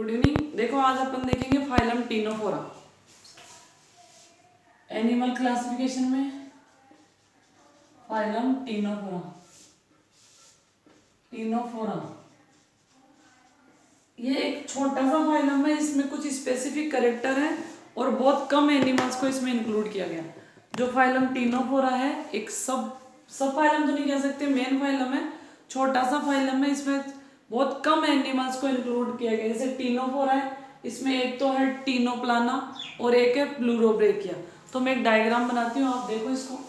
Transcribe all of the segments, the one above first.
Good evening. देखो आज अपन देखेंगे फाइलम टीनोफोरा। एनिमल क्लासिफिकेशन में फाइलम टीनोफोरा। टीनोफोरा ये एक छोटा सा फाइलम है, इसमें कुछ स्पेसिफिक कैरेक्टर है और बहुत कम एनिमल्स को इसमें इंक्लूड किया गया। जो फाइलम टीनोफोरा है एक सब फाइलम तो नहीं कह सकते, मेन फाइलम है, छोटा सा फाइलम है, इसमें बहुत कम एनिमल्स को इंक्लूड किया गया। जैसे टीनोफोरा है, इसमें एक तो है टीनोप्लाना और एक है प्लूरोब्रेकिया। तो मैं एक डायग्राम बनाती हूँ, आप देखो इसको,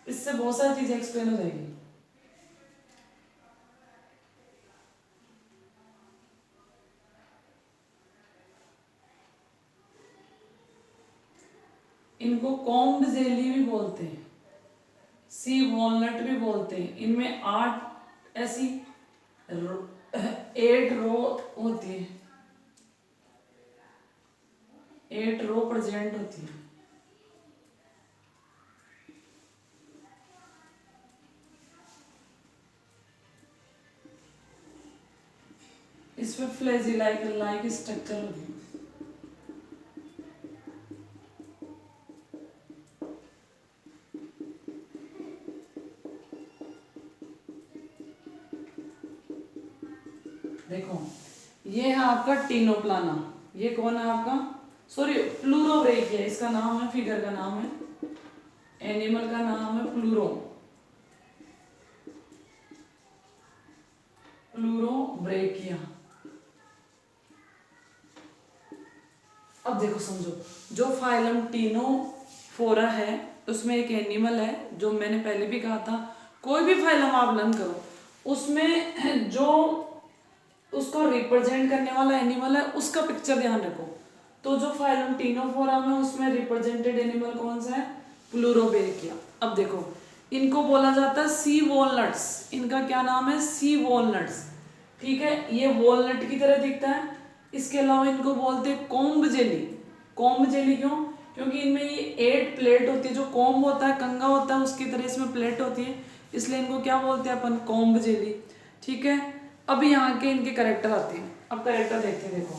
इससे बहुत सारी चीजें एक्सप्लेन हो जाएगी। इनको कॉम्ब जेली भी बोलते हैं, सी वॉलनट भी बोलते हैं। इनमें 8 ऐसी 8 रो होती है, 8 रो प्रेजेंट होती है। इसमें फ्लेजी लाइक स्ट्रक्चर होती है। देखो ये है आपका टीनोप्लाना, ये कौन है आपका, सॉरी प्लूरोब्रेकिया, इसका नाम है, फिगर का नाम है, एनिमल का नाम है प्लूरोब्रेकिया। अब देखो समझो, जो फाइलम टीनोफोरा है उसमें एक एनिमल है, जो मैंने पहले भी कहा था, कोई भी फाइलम आप लर्न करो उसमें जो उसको रिप्रेजेंट करने वाला एनिमल है उसका पिक्चर ध्यान रखो। तो जो फाइलम टीनोफोरा में उसमें रिप्रेजेंटेड एनिमल कौन सा है, प्लूरोब्रेकिया। अब देखो इनको बोला जाता है सी वॉलनट्स, इनका क्या नाम है, सी वॉलनट्स, ठीक है, ये वॉलनट की तरह दिखता है। इसके अलावा इनको बोलते हैं कॉम्ब जेली। कॉम्ब जेली क्यों, क्योंकि इनमें ये 8 प्लेट होती है, जो कॉम्ब होता है, कंगा होता है, उसकी तरह इसमें प्लेट होती है, इसलिए इनको क्या बोलते हैं अपन, कॉम्ब जेली, ठीक है। अब यहाँ के इनके करेक्टर आते हैं, अब करेक्टर देखते हैं। देखो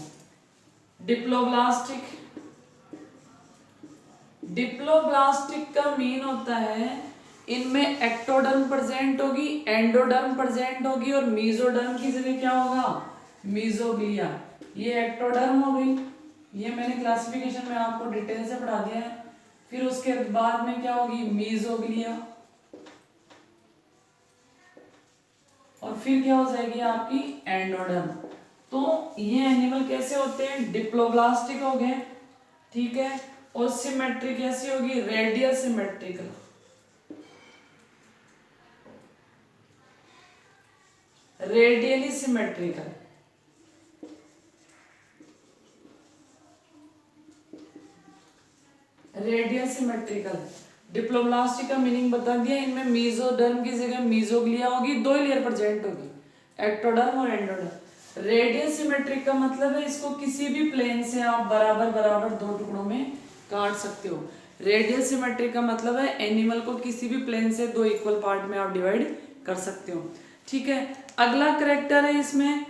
डिप्लोब्लास्टिक, डिप्लोब्लास्टिक का मीन होता है इनमें एक्टोडर्म प्रेजेंट होगी, एंडोडर्म प्रेजेंट होगी और मीजोडर्म की जगह क्या होगा, मीजोग्लिया। ये एक्टोडर्म हो गई, ये मैंने क्लासिफिकेशन में आपको डिटेल से पढ़ा दिया है। फिर उसके बाद में क्या होगी, मीजोग्लिया, और फिर क्या हो जाएगी आपकी एंडोडर्म। तो ये एनिमल कैसे होते हैं, डिप्लोब्लास्टिक हो गए, ठीक है, और सिमेट्री कैसी होगी, radial symmetrical, radially symmetrical. Radial symmetrical. Diploblastic का मीनिंग बता दिया, इनमें मीजोडर्म की जगह मीजोग्लिया होगी, 2 लेयर प्रेजेंट होगी, एक्टोडर्म और एंडोडर्म। रेडियल सिमेट्रिक का मतलब है इसको किसी भी प्लेन से आप बराबर बराबर 2 टुकड़ों में काट सकते हो। रेडियल सिमेट्रिक का मतलब है एनिमल को किसी भी प्लेन से 2 इक्वल पार्ट में आप डिवाइड कर सकते हो, ठीक है। अगला करेक्टर है इसमें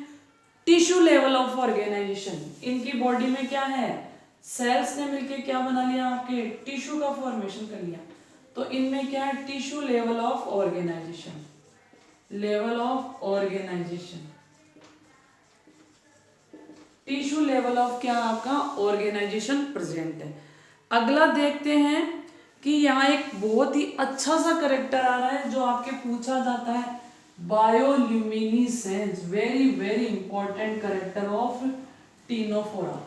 टिश्यू लेवल ऑफ ऑर्गेनाइजेशन। इनकी बॉडी में क्या है, सेल्स ने मिलकर क्या बना लिया, आपके टिश्यू का फॉर्मेशन कर लिया। तो इनमें क्या है, tissue level of organization, level of organization, tissue level of क्या आपका ऑर्गेनाइजेशन प्रेजेंट है। अगला देखते हैं कि यहाँ एक बहुत ही अच्छा सा करेक्टर आ रहा है जो आपके पूछा जाता है, bioluminescence, very very important character of ctenophora,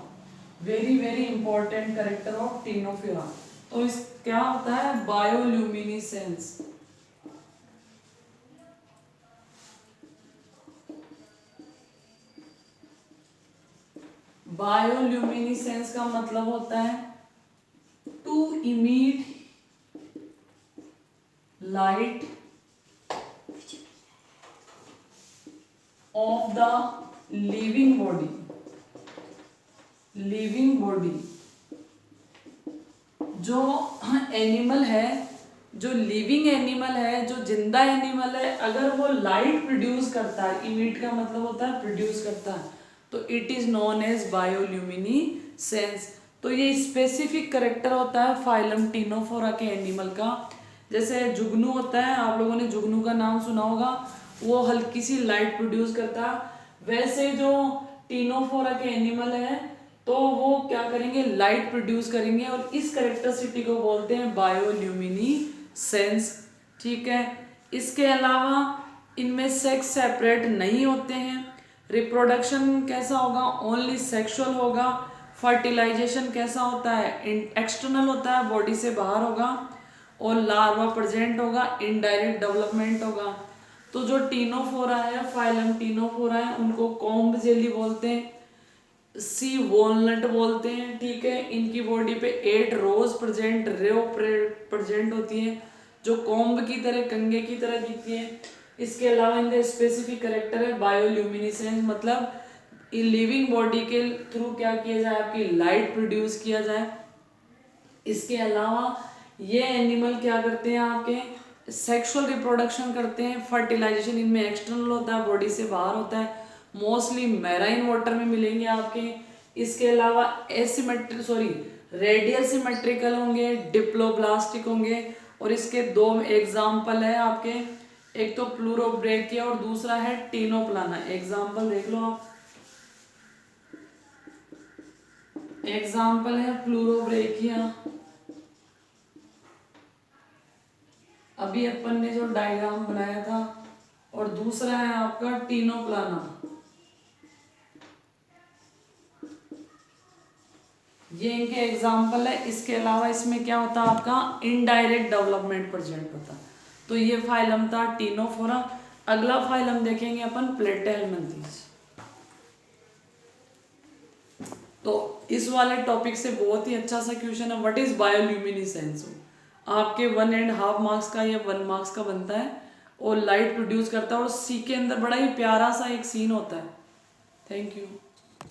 very very important character of ctenophora. तो इस क्या होता है, बायोल्यूमिनिसेंस। बायोल्यूमिनिसेंस का मतलब होता है to emit light of the living body, living body. जो एनिमल है जो लिविंग एनिमल है, जो जिंदा एनिमल है, अगर वो लाइट प्रोड्यूस करता है, इमिट का मतलब होता है प्रोड्यूस करता है, तो इट इज नोन एज बायोल्यूमिनिसेंस। तो ये स्पेसिफिक करेक्टर होता है फाइलम टीनोफोरा के एनिमल का। जैसे जुगनू होता है, आप लोगों ने जुगनू का नाम सुना होगा, वो हल्की सी लाइट प्रोड्यूस करता है। वैसे जो टीनोफोरा के एनिमल है तो वो क्या करेंगे, लाइट प्रोड्यूस करेंगे, और इस करेक्टरिस्टिक को बोलते हैं बायोल्यूमिनिसेंस। ठीक है। इसके अलावा इनमें सेक्स सेपरेट नहीं होते हैं। रिप्रोडक्शन कैसा होगा, ओनली सेक्सुअल होगा। फर्टिलाइजेशन कैसा होता है, एक्सटर्नल होता है, बॉडी से बाहर होगा। और लार्वा प्रेजेंट होगा, इनडायरेक्ट डेवलपमेंट होगा। तो जो टीनोफोरा है, फाइलम टीनोफोरा है, उनको कॉम्ब जेली बोलते हैं, सी वॉलनट बोलते हैं। ठीक है। इनकी बॉडी पे 8 रोज प्रेजेंट होती है, जो कॉम्ब की तरह, कंगे की तरह दिखती है। इसके अलावा इनका स्पेसिफिक करेक्टर है बायोल्यूमिनिसेंस, मतलब लिविंग बॉडी के थ्रू क्या किया जाए, आपकी लाइट प्रोड्यूस किया जाए। इसके अलावा ये एनिमल क्या करते हैं, आपके सेक्सुअल रिप्रोडक्शन करते हैं। फर्टिलाइजेशन इनमें एक्सटर्नल होता है, बॉडी से बाहर होता है। मोस्टली मैराइन वाटर में मिलेंगे आपके। इसके अलावा रेडियल सिमेट्रिकल होंगे, डिप्लोब्लास्टिक होंगे। और इसके 2 एग्जाम्पल है आपके, एक तो प्लूरोब्रेकिया और दूसरा है टीनोप्लाना। एग्जाम्पल देख लो आप, एग्जाम्पल है प्लूरोब्रेकिया, अभी अपन ने जो डायग्राम बनाया था, और दूसरा है आपका टीनोप्लाना। ये इनके एग्जाम्पल है। इसके अलावा इसमें क्या होता है, आपका इनडायरेक्ट डेवलपमेंट प्रेजेंट होता। तो ये फाइलम था टीनोफोरा। अगला फाइलम देखेंगे अपन प्लेटेलमंथीज। तो इस वाले टॉपिक से बहुत ही अच्छा सा क्वेश्चन है, व्हाट इज बायोल्यूमिनिसेंस। आपके 1.5 मार्क्स का या 1 मार्क्स का बनता है, और लाइट प्रोड्यूस करता है, और सी के अंदर बड़ा ही प्यारा सा एक सीन होता है। Thank you.